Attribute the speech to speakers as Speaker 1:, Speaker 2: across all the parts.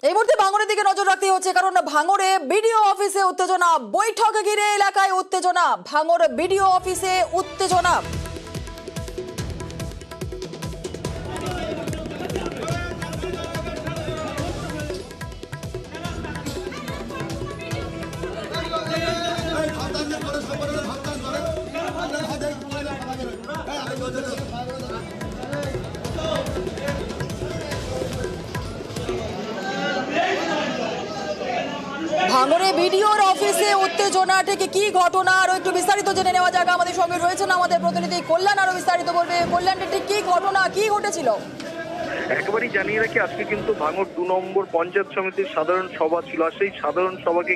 Speaker 1: এই মুহূর্তে ভাঙড়ের দিকে নজর রাখতে হচ্ছে, কারণ ভাঙড়ে বিডিও অফিসে উত্তেজনা, বৈঠক ঘিরে এলাকায় উত্তেজনা, ভাঙড় বিডিও অফিসে উত্তেজনা। ভাঙড়ে বিডিওর অফিসে উত্তেজনা, ঠিক কি ঘটনা আরো একটু বিস্তারিত জেনে নেওয়া যাক। আমাদের সঙ্গে রয়েছেন আমাদের প্রতিনিধি কল্যাণ, আরো বিস্তারিত বলবে। কল্যাণ, ঠিক কি ঘটনা, কি ঘটেছিল?
Speaker 2: একেবারেই জানিয়ে রাখি, আজকে কিন্তু ভাঙড় 2 নম্বর পঞ্চায়েত সমিতির সাধারণ সভা ছিল। আর সেই সাধারণ সভাকে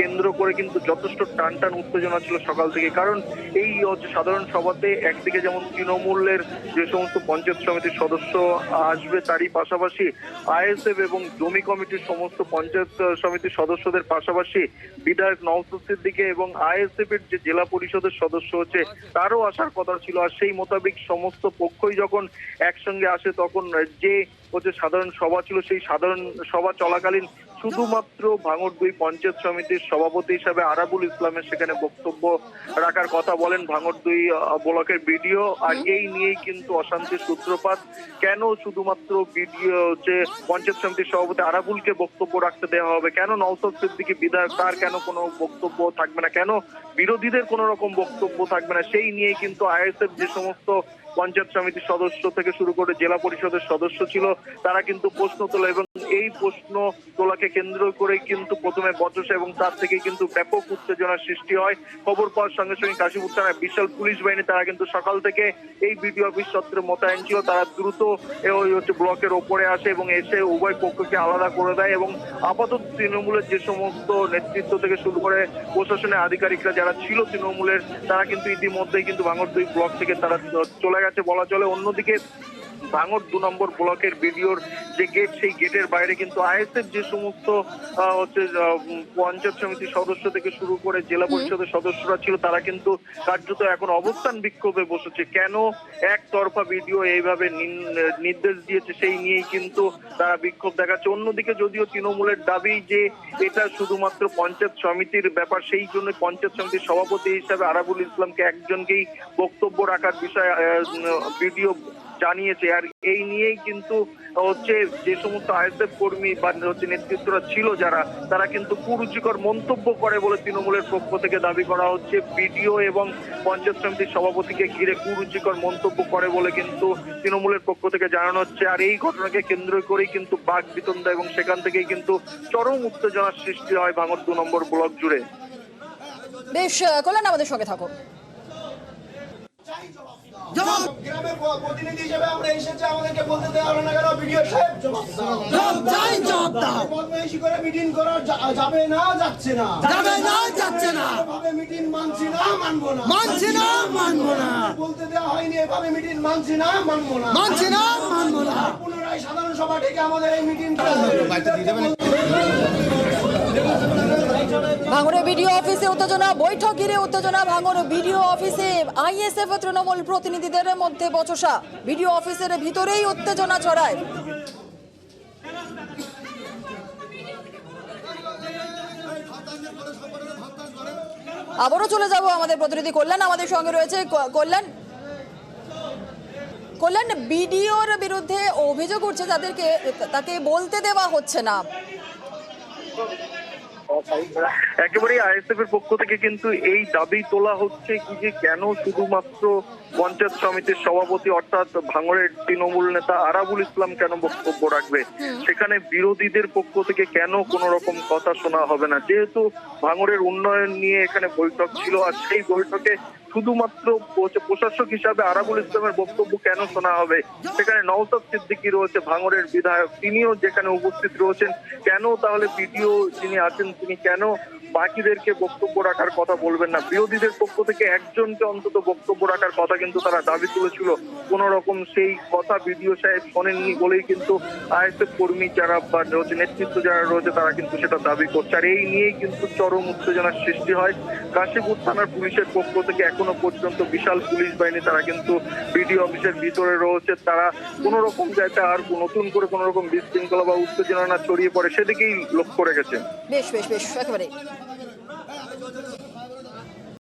Speaker 2: কেন্দ্র করে কিন্তু যথেষ্ট টান টান উত্তেজনা ছিল সকাল থেকে। কারণ এই সাধারণ সভাতে একদিকে যেমন তৃণমূলের যে সমস্ত পঞ্চায়েত সমিতির সদস্য আসবে, তারই পাশাপাশি আইএসএফ এবং জমি কমিটির সমস্ত পঞ্চায়েত সমিতির সদস্যদের পাশাপাশি বিধায়ক নওশাদ সিদ্দিকী এবং আইএসএফ এর যে জেলা পরিষদের সদস্য হচ্ছে তারও আসার কথা ছিল। আর সেই মোতাবেক সমস্ত পক্ষই যখন একসঙ্গে আসে, তখন যে সাধারণ সভা ছিল, সেই সাধারণ সভা চলাকালীন শুধুমাত্র ভাঙড় 2 পঞ্চায়েত সমিতির সভাপতি হিসাবে আরাবুল ইসলামের সেখানে বক্তব্য রাখার কথা বলেন ভাঙড় 2 ব্লকের বিডিও। আর এই নিয়েই কিন্তু অশান্তির সূত্রপাত। কেন শুধুমাত্র বিডিও পঞ্চায়েত সমিতির সভাপতি আরাবুলকে বক্তব্য রাখতে দেওয়া হবে, কেন নওশাদ সিদ্দিকী বিধায়ক তার কেন কোনো বক্তব্য থাকবে না, কেন বিরোধীদের কোনো রকম বক্তব্য থাকবে না, সেই নিয়ে কিন্তু আইএসএফ যে সমস্ত পঞ্চায়েত সমিতির সদস্য থেকে শুরু করে জেলা পরিষদের সদস্য ছিল তারা কিন্তু প্রশ্ন তোলে। এবং এই প্রশ্ন তোলাকে কেন্দ্র করে কিন্তু প্রথমে বচসা এবং তার থেকে কিন্তু ব্যাপক উত্তেজনার সৃষ্টি হয়। খবর পাওয়ার সঙ্গে সঙ্গে কাশীপুর থানায় বিশাল পুলিশ বাহিনী তারা কিন্তু সকাল থেকে এই বিডিও অফিস চত্বরে মোতায়েন ছিল। তারা দ্রুত ব্লকের ওপরে আসে এবং এসে উভয় পক্ষকে আলাদা করে দেয়। এবং আপাতত তৃণমূলের যে সমস্ত নেতৃত্ব থেকে শুরু করে প্রশাসনের আধিকারিকরা যারা ছিল তৃণমূলের, তারা কিন্তু ইতিমধ্যেই কিন্তু ভাঙড় 2 ব্লক থেকে তারা চলে গেছে বলা চলে। অন্যদিকে ভাঙড় 2 নম্বর ব্লকের বিডিওর যে গেট, সেই গেটের বাইরে কিন্তু আইএসএফ যে সমস্ত পঞ্চায়েত সমিতির সদস্য থেকে শুরু করে জেলা পরিষদের সদস্যরা ছিল তারা কিন্তু কার্যত এখন অবস্থান বিক্ষোভে বসেছে। কেন একতরফা বিডিও এইভাবে নির্দেশ দিয়েছে, সেই নিয়েই কিন্তু তারা বিক্ষোভ দেখাচ্ছে। অন্যদিকে যদিও তৃণমূলের দাবি যে এটা শুধুমাত্র পঞ্চায়েত সমিতির ব্যাপার, সেই জন্য পঞ্চায়েত সমিতির সভাপতি হিসাবে আরাবুল ইসলামকে একজনকেই বক্তব্য রাখার বিষয়ে বিডিও জানিয়েছে। আর এই নিয়েই কিন্তু যে সমস্ত আইএসএফ কর্মী বা নেতৃত্বরা ছিল যারা, তারা কিন্তু কুরুচিকর মন্তব্য করে বলে তৃণমূলের পক্ষ থেকে দাবি করা হচ্ছে। বিডিও এবং পঞ্চায়েত সমিতির সভাপতিকে ঘিরে কুরুচিকর মন্তব্য করে বলে কিন্তু তৃণমূলের পক্ষ থেকে জানানো হচ্ছে। আর এই ঘটনাকে কেন্দ্র করেই কিন্তু বাক বিতণ্ডা এবং সেখান থেকেই কিন্তু চরম উত্তেজনার সৃষ্টি হয় ভাঙড় 2 নম্বর ব্লক জুড়ে।
Speaker 1: বেশ, কল্যাণ আমাদের সঙ্গে থাকো।
Speaker 3: গ্রামের প্রতিনিধি হিসেবে আমরা এসেছি, আমাদেরকে বলতে দেওয়া হলো না কেন? ভিডিও সাহেব জবাব দাও। বদমাইশি করে মিটিং করা যাবে না, যাচ্ছে না, এভাবে মিটিং মানছি না, মানবো না, বলতে দেওয়া হয়নি এভাবে মিটিং মানছি না, মানবো না। পুনরায় সাধারণ সভা থেকে আমাদের এই মিটিং
Speaker 1: ভাঙড়ে বিডিও অফিসে উত্তেজনা, বৈঠক ঘিরে উত্তেজনা। ভাঙড় বিডিও অফিসে আইএসএফ ও তৃণমূল প্রতিনিধিদের মধ্যে বচসা, বিডিও অফিসের ভিতরেই উত্তেজনা ছড়ায়। আবারও চলে যাব, আমাদের প্রতিনিধি কল্যাণ আমাদের সঙ্গে রয়েছে। কল্যাণ, বিডিওর বিরুদ্ধে অভিযোগ উঠছে তাকে বলতে দেওয়া হচ্ছে না।
Speaker 2: একেবারেই আইএসএফ এর পক্ষ থেকে কিন্তু এই দাবি তোলা হচ্ছে কি যে কেন শুধুমাত্র পঞ্চায়েত সমিতির সভাপতি অর্থাৎ ভাঙড়ের তৃণমূল নেতা আরাবুল ইসলাম কেন বক্তব্য রাখবে, সেখানে বিরোধীদের পক্ষ থেকে কেন কোনো রকম কথা শোনা হবে না। যেহেতু ভাঙড়ের উন্নয়ন নিয়ে এখানে বৈঠক ছিল, আর সেই বৈঠকে শুধুমাত্র প্রশাসক হিসাবে আরাবুল ইসলামের বক্তব্য কেন শোনা হবে, সেখানে নওশাদ সিদ্দিকী রয়েছে ভাঙড়ের বিধায়ক, তিনিও যেখানে উপস্থিত রয়েছেন, কেন তাহলে বিডিও যিনি আছেন তিনি কেন বাকিদেরকে বক্তব্য রাখার কথা বলবেন না। বিরোধীদের পক্ষ থেকে একজনকে অন্তত বক্তব্য রাখার কথা কিন্তু তারা দাবি তুলেছিল। কোন রকম সেই কথা বিডিও সাহেব শোনেননি বলেই কিন্তু আইএসএফ কর্মী যারা বা রয়েছে, নেতৃত্ব যারা রয়েছে, তারা কিন্তু সেটা দাবি করছে। আর এই নিয়েই কিন্তু চরম উত্তেজনার সৃষ্টি হয়। কাশীপুর থানার পুলিশের পক্ষ থেকে এখনো পর্যন্ত বিশাল পুলিশ বাহিনী তারা কিন্তু বিডিও অফিসের ভিতরে রয়েছে। তারা কোন রকম যাতে আর নতুন করে কোন রকম বিশৃঙ্খলা বা উত্তেজনা না ছড়িয়ে পড়ে সেদিকেই লক্ষ্য রেখেছে।
Speaker 1: বেশ বেশ বেশ একেবারে